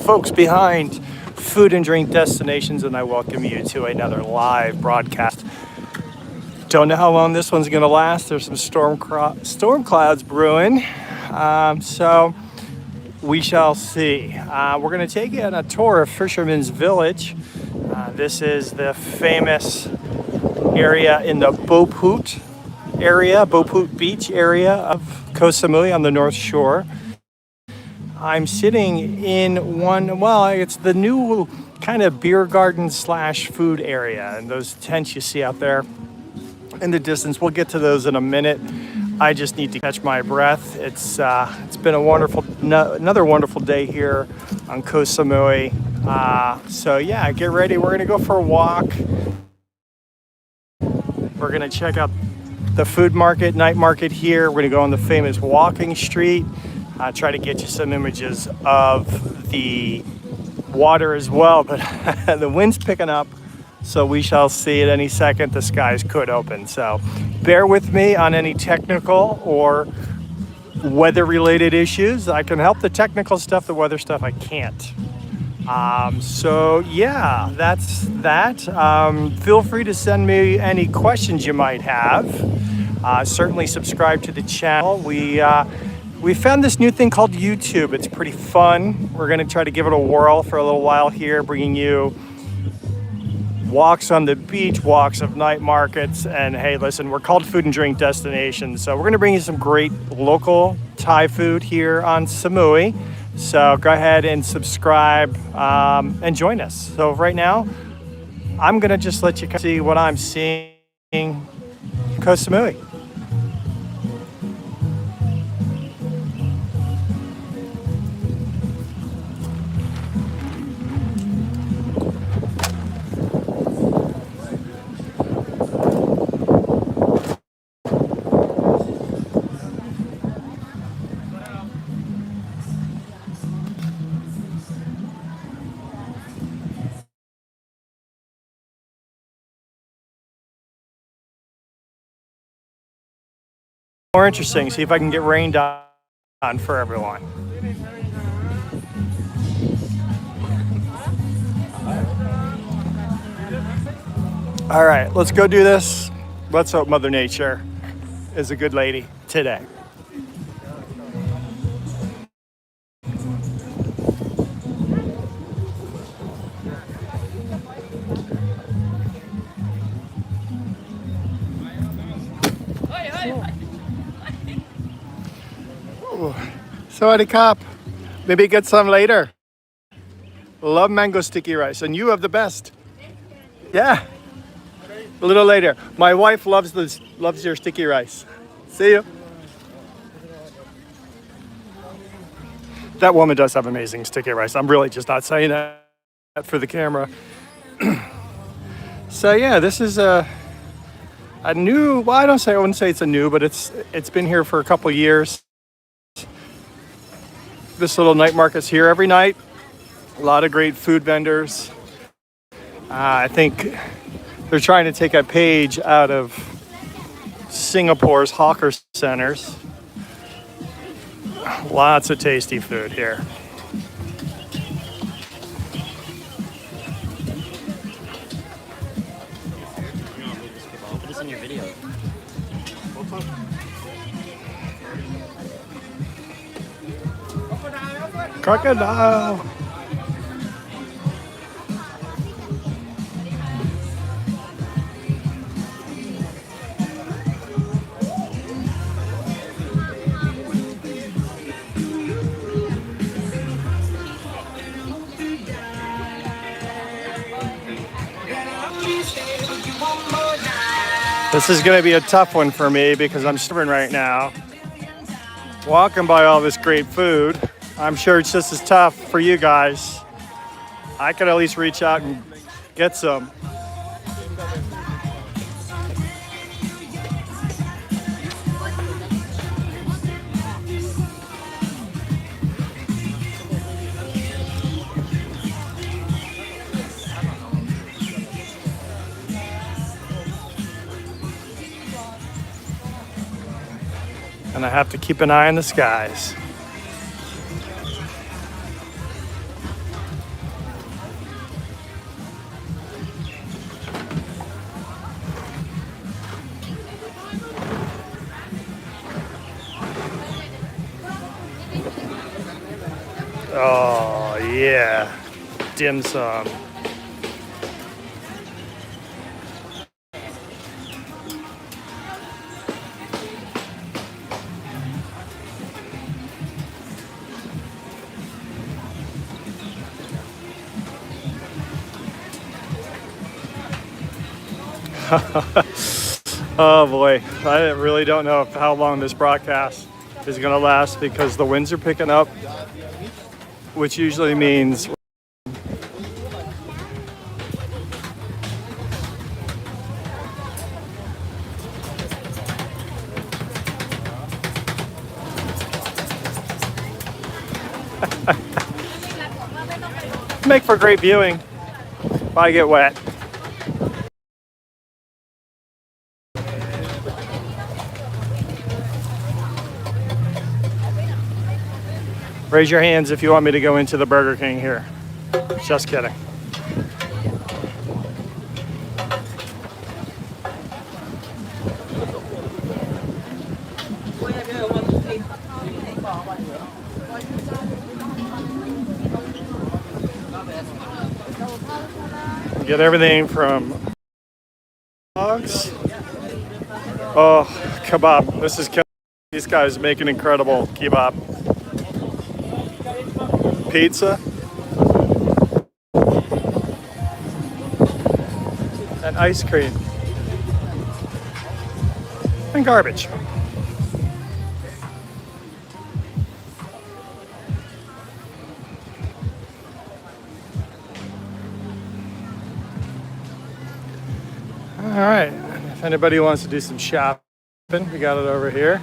folks behind Food and Drink Destinations, and I welcome you to another live broadcast. Don't know how long this one's going to last. There's some storm clouds brewing, so we shall see. We're going to take you on a tour of Fisherman's Village. This is the famous area in the Bophut Beach area of Koh Samui on the North Shore. I'm sitting in it's the new kind of beer garden / food area, and those tents you see out there in the distance. We'll get to those in a minute. I just need to catch my breath. It's been another wonderful day here on Koh Samui. So yeah, get ready. We're gonna go for a walk. We're gonna check out the food market, night market here. We're gonna go on the famous walking street. Try to get you some images of the water as well, but the wind's picking up, so we shall see at any second the skies could open. So bear with me on any technical or weather-related issues. I can help the technical stuff, the weather stuff I can't. So yeah, that's that. Feel free to send me any questions you might have. Certainly subscribe to the channel. We found this new thing called YouTube. It's pretty fun. We're gonna try to give it a whirl for a little while here, bringing you walks on the beach, walks of night markets, and hey, listen, we're called Food and Drink Destinations, so we're gonna bring you some great local Thai food here on Samui. So go ahead and subscribe and join us. So right now, I'm gonna just let you see what I'm seeing in Koh Samui. More interesting, see if I can get rained on for everyone. All right, let's go do this. Let's hope Mother Nature is a good lady today. Sawadee Kap. Maybe get some later. Love mango sticky rice, and you have the best. Yeah. A little later. My wife loves your sticky rice. See you. That woman does have amazing sticky rice. I'm really just not saying that for the camera. So yeah, this is a new. Well, I wouldn't say it's a new, but it's been here for a couple years. This little night market's here every night. A lot of great food vendors. I think they're trying to take a page out of Singapore's hawker centers. Lots of tasty food here. Put this in your video. Crocodile. This is going to be a tough one for me because I'm starving right now. Walking by all this great food. I'm sure it's just as tough for you guys. I could at least reach out and get some. And I have to keep an eye on the skies. yeah, dim sum. Oh boy, I really don't know how long this broadcast is going to last because the winds are picking up, which usually means make for great viewing if I get wet. Raise your hands if you want me to go into the Burger King here. Just kidding. Get everything from dogs. Oh, kebab. This is these guys make an incredible kebab. Pizza. And ice cream. And garbage. All right, if anybody wants to do some shopping, we got it over here.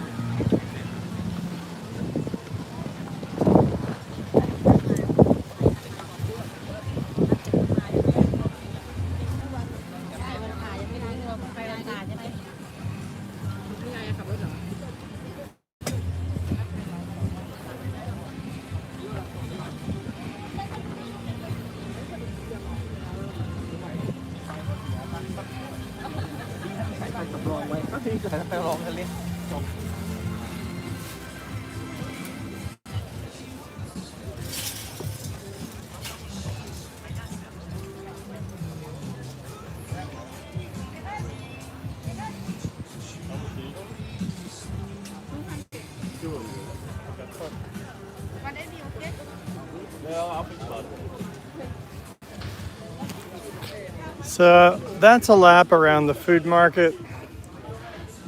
So that's a lap around the food market.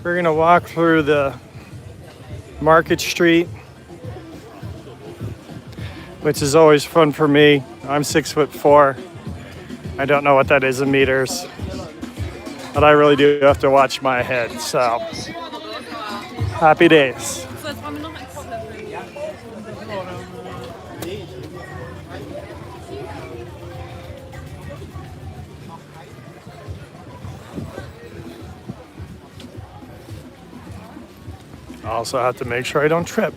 We're gonna walk through the market street, which is always fun for me. I'm 6'4". I don't know what that is in meters, but I really do have to watch my head. So happy days. I also have to make sure I don't trip.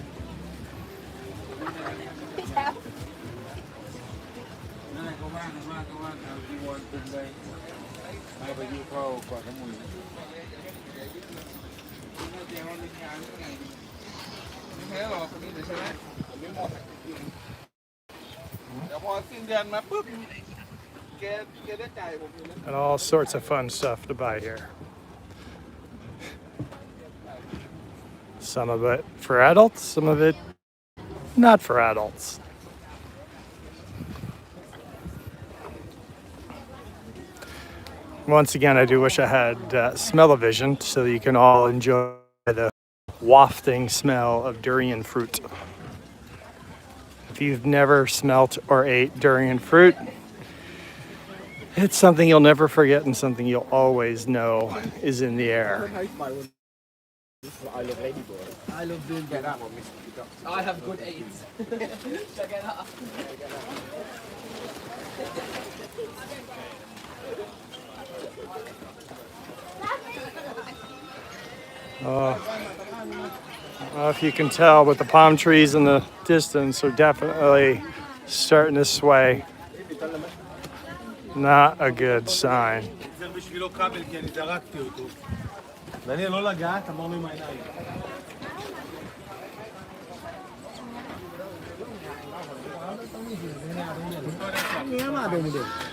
And all sorts of fun stuff to buy here. Some of it for adults, some of it not for adults. Once again, I do wish I had smell-o-vision so you can all enjoy the wafting smell of durian fruit. If you've never smelt or ate durian fruit, it's something you'll never forget and something you'll always know is in the air. I love ladybirds. I love doing that. I have good aids. Check it out. If you can tell, with the palm trees in the distance are definitely starting to sway. Not a good sign.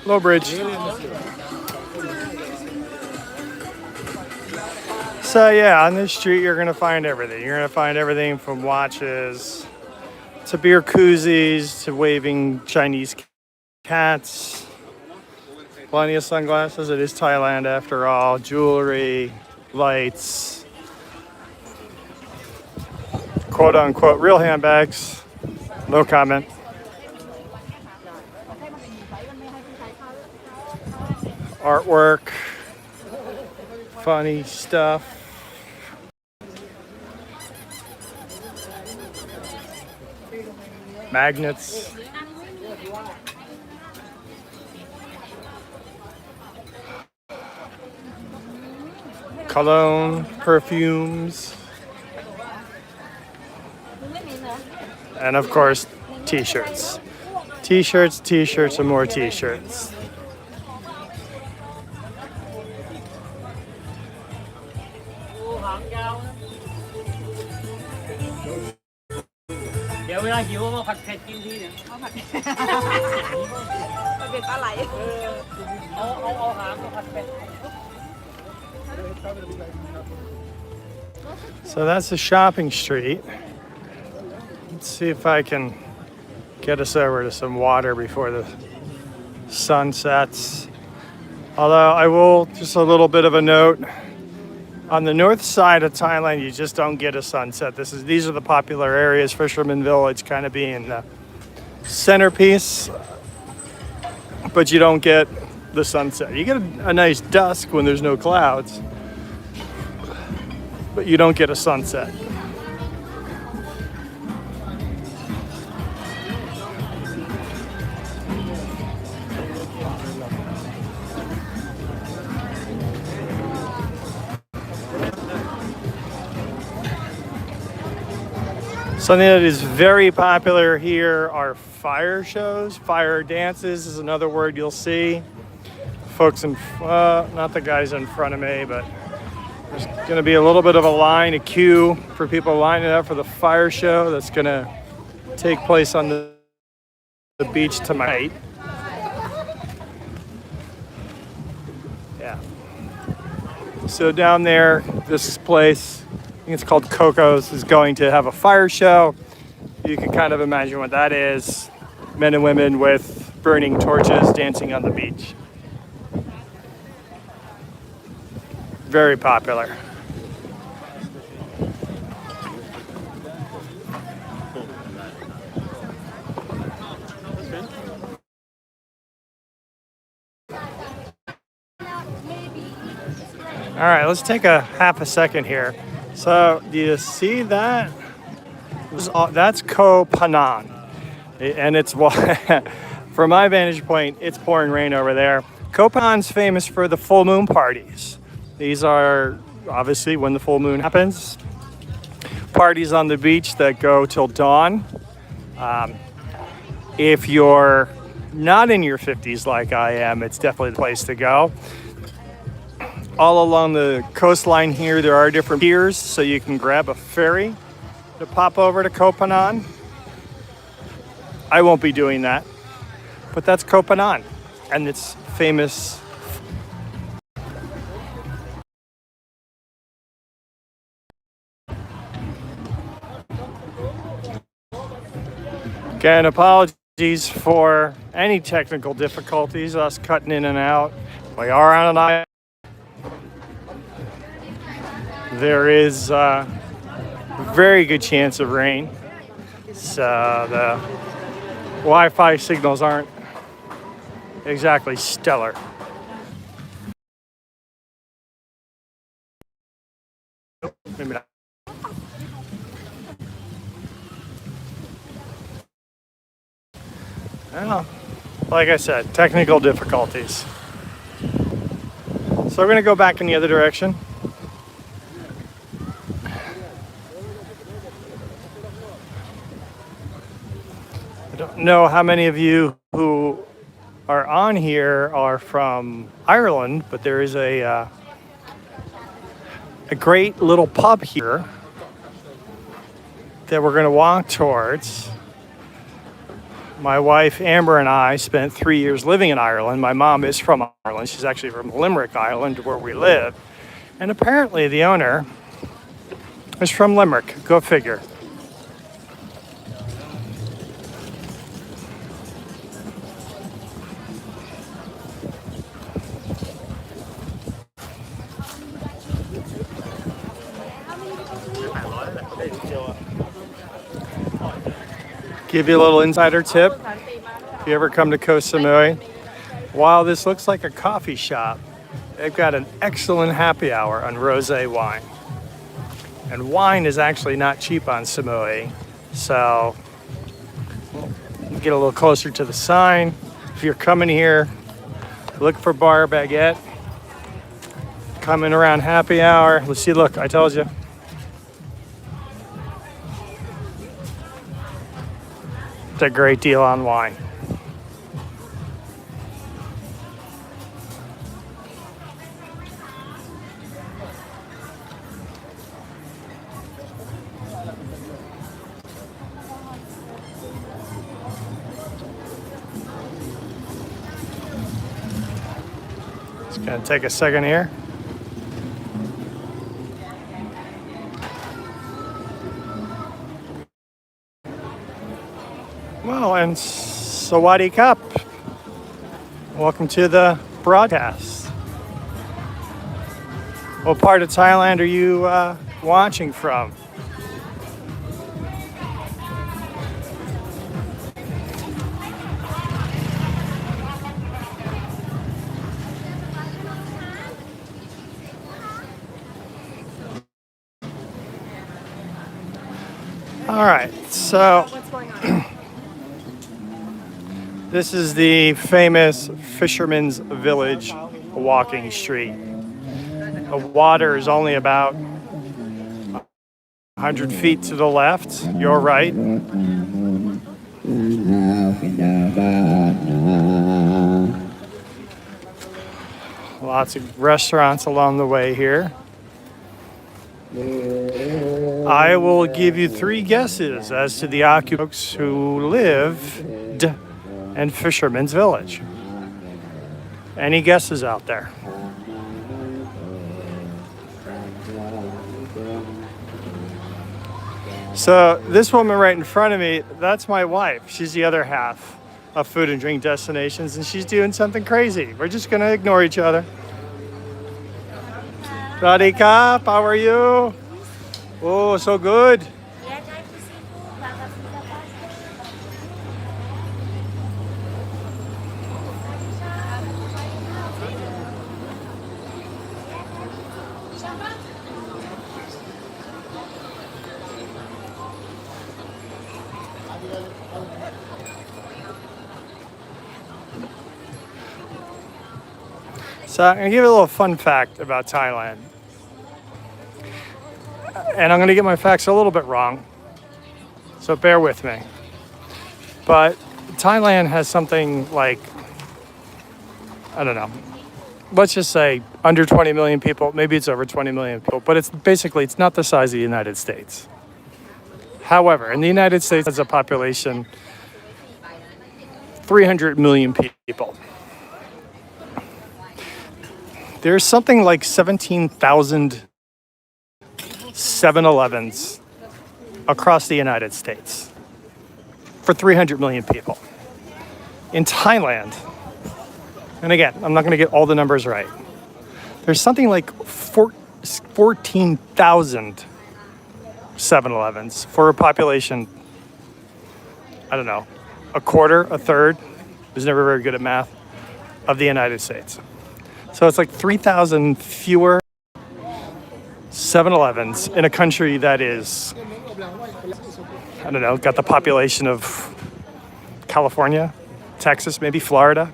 Low bridge. So yeah, on this street you're gonna find everything. You're gonna find everything from watches to beer koozies to waving Chinese cats. Plenty of sunglasses. It is Thailand after all. Jewelry, lights, quote unquote real handbags. No comment. Artwork, funny stuff. Magnets. Cologne, perfumes. And of course, t-shirts. T-shirts, t-shirts, and more t-shirts. So that's the shopping street. Let's see if I can get us over to some water before the sun sets. Although I will, just a little bit of a note, on the north side of Thailand, you just don't get a sunset. These are the popular areas, Fisherman Village kind of being the centerpiece, but you don't get the sunset. You get a nice dusk when there's no clouds, but you don't get a sunset. Something that is very popular here are fire shows. Fire dances is another word you'll see. Folks not the guys in front of me, but there's going to be a little bit of a line, a queue for people lining up for the fire show that's going to take place on the beach tonight. Yeah. So down there, this place, I think it's called Coco's, is going to have a fire show. You can kind of imagine what that is. Men and women with burning torches dancing on the beach. Very popular. All right, let's take a half a second here. So, do you see that? That's Koh Samui. And it's, from my vantage point, it's pouring rain over there. Koh Samui's famous for the full moon parties. These are obviously when the full moon happens. Parties on the beach that go till dawn. If you're not in your 50s like I am, it's definitely the place to go. All along the coastline here, there are different piers, so you can grab a ferry to pop over to Koh Samui. I won't be doing that, but that's Koh Samui, and it's famous. Again, apologies for any technical difficulties, us cutting in and out. We are on an island. There is a very good chance of rain, so the Wi-Fi signals aren't exactly stellar. Maybe not. Well, like I said, technical difficulties. So we're going to go back in the other direction. I don't know how many of you who are on here are from Ireland, but there is a great little pub here that we're going to walk towards. My wife Amber and I spent 3 years living in Ireland. My mom is from Ireland. She's actually from Limerick, Ireland, where we live. And apparently the owner is from Limerick. Go figure. Give you a little insider tip. If you ever come to Koh Samui, while this looks like a coffee shop, they've got an excellent happy hour on rosé wine. And wine is actually not cheap on Samui, so get a little closer to the sign. If you're coming here, look for Bar Baguette. Coming around happy hour. Let's see, look, I told you. It's a great deal on wine. It's gonna take a second here. Well, and Sawadee Cup. Welcome to the broadcast. What part of Thailand are you watching from? All right, so What's going on? this is the famous Fisherman's Village walking street. The water is only about 100 feet to the left, your right. Lots of restaurants along the way here. I will give you 3 guesses as to the occupants who lived in Fisherman's Village. Any guesses out there? So this woman right in front of me, that's my wife. She's the other half of Food and Drink Destinations, and she's doing something crazy. We're just gonna ignore each other. Radhi Kap, how are you? Oh, so good. So I'm gonna give you a little fun fact about Thailand. And I'm gonna get my facts a little bit wrong, so bear with me. But Thailand has something like, I don't know, let's just say under 20 million people, maybe it's over 20 million people, but it's basically, it's not the size of the United States. However, in the United States has a population 300 million people. There's something like 17,000 7-Elevens across the United States for 300 million people. In Thailand, and again, I'm not going to get all the numbers right, there's something like 14,000 7-Elevens for a population, I don't know, a quarter, a third, I was never very good at math, of the United States. So it's like 3,000 fewer 7-Elevens in a country that is, I don't know, got the population of California, Texas, maybe Florida.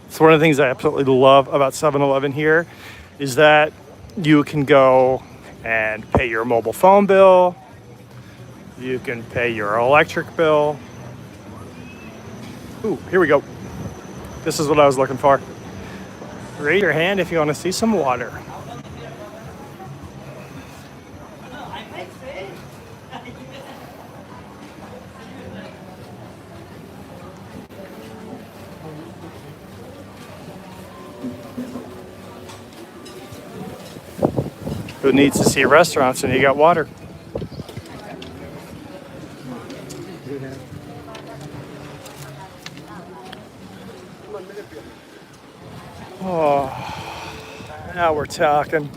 It's one of the things I absolutely love about 7-Eleven here is that you can go and pay your mobile phone bill, you can pay your electric bill. Ooh, here we go. This is what I was looking for. Raise your hand if you want to see some water. Who needs to see restaurants when you got water? Oh, now we're talking.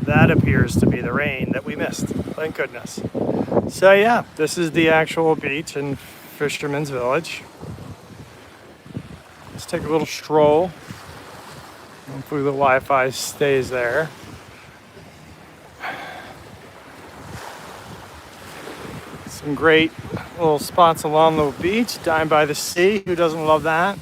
That appears to be the rain that we missed. Thank goodness. So yeah, this is the actual beach in Fisherman's Village. Let's take a little stroll. Hopefully the Wi-Fi stays there. Some great little spots along the beach, down by the sea. Who doesn't love that?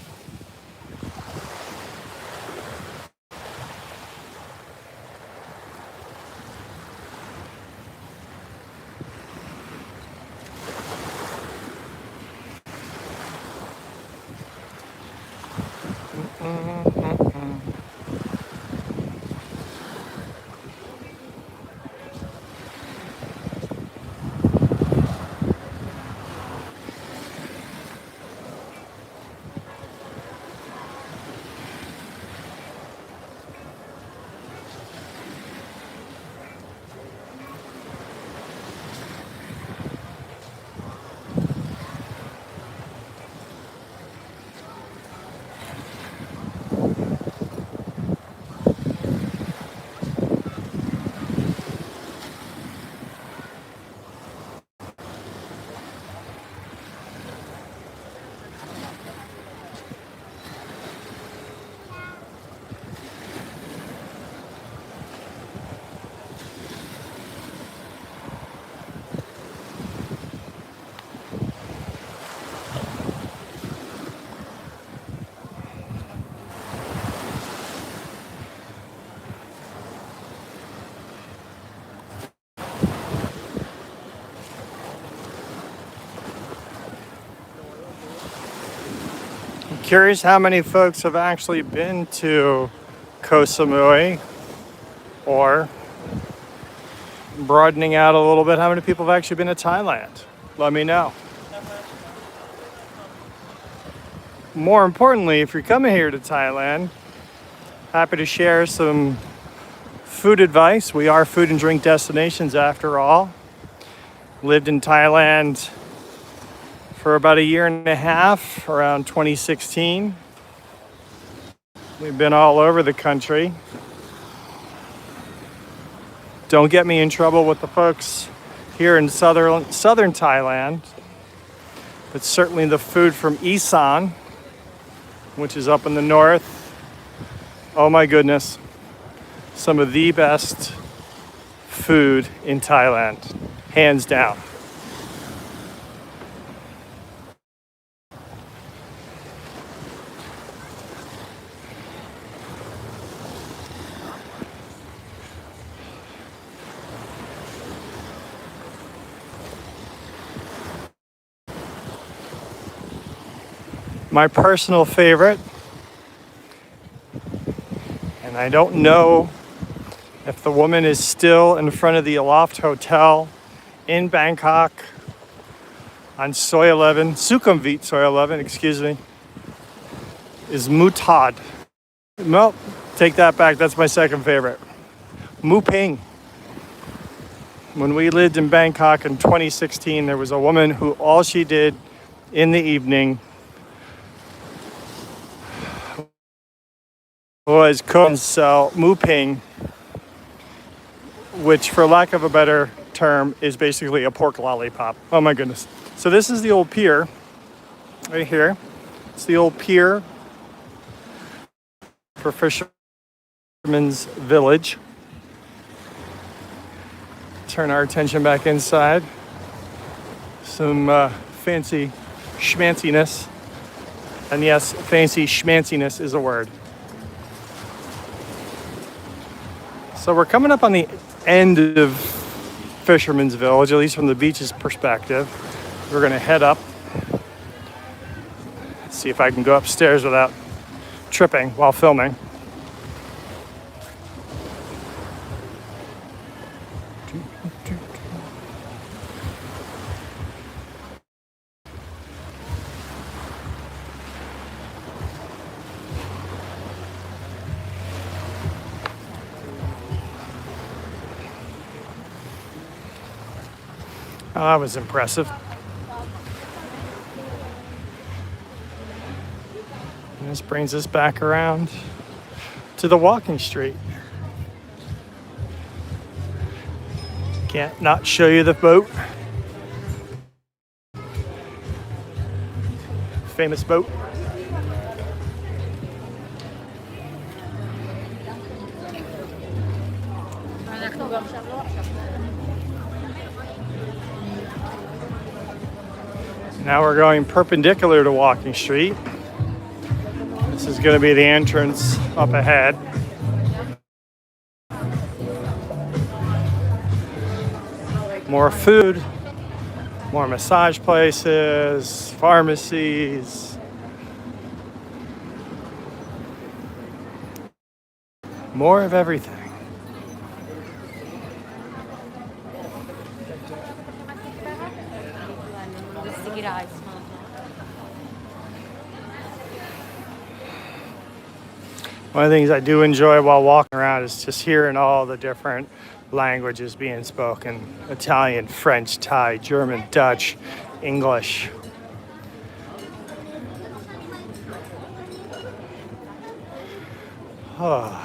Curious how many folks have actually been to Koh Samui, or broadening out a little bit, how many people have actually been to Thailand? Let me know. More importantly, if you're coming here to Thailand, happy to share some food advice. We are food and drink destinations after all. Lived in Thailand for about a year and a half, around 2016. We've been all over the country. Don't get me in trouble with the folks here in southern Thailand, but certainly the food from Isan, which is up in the north. Oh my goodness, some of the best food in Thailand, hands down. My personal favorite, and I don't know if the woman is still in front of the Aloft Hotel in Bangkok on Soi 11, Sukhumvit Soi 11, excuse me, is Mutad. Well, take that back, that's my second favorite. Muping. When we lived in Bangkok in 2016, there was a woman who all she did in the evening was cook and sell muping, which for lack of a better term is basically a pork lollipop. Oh my goodness. So this is the old pier. right here. It's the old pier for Fisherman's Village. Turn our attention back inside. Some fancy schmanciness. And yes, fancy schmanciness is a word. So we're coming up on the end of Fisherman's Village, at least from the beach's perspective. We're gonna head up. See if I can go upstairs without tripping while filming. Oh, that was impressive. And this brings us back around to the walking street. Can't not show you the boat. Famous boat. Now we're going perpendicular to Walking Street. This is going to be the entrance up ahead. More food, more massage places, pharmacies. More of everything. One of the things I do enjoy while walking around is just hearing all the different languages being spoken. Italian, French, Thai, German, Dutch, English. Oh.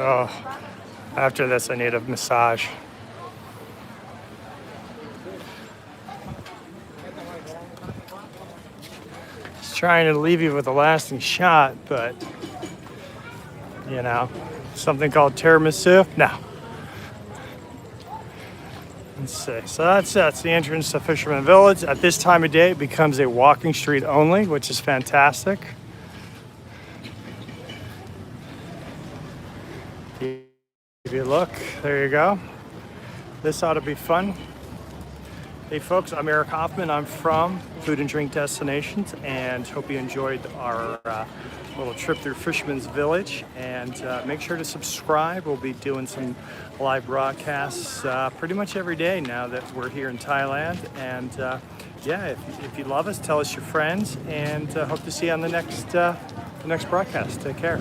Oh, after this I need a massage. Just trying to leave you with a lasting shot, but you know, something called tiramisu? No. Let's see. So that's the entrance to Fisherman Village. At this time of day, it becomes a walking street only, which is fantastic. If you look, there you go. This ought to be fun. Hey folks, I'm Eric Hoffman. I'm from Food and Drink Destinations, and hope you enjoyed our little trip through Fisherman's Village. And make sure to subscribe. We'll be doing some live broadcasts pretty much every day now that we're here in Thailand. And yeah, if you love us, tell us your friends, and hope to see you on the next broadcast. Take care.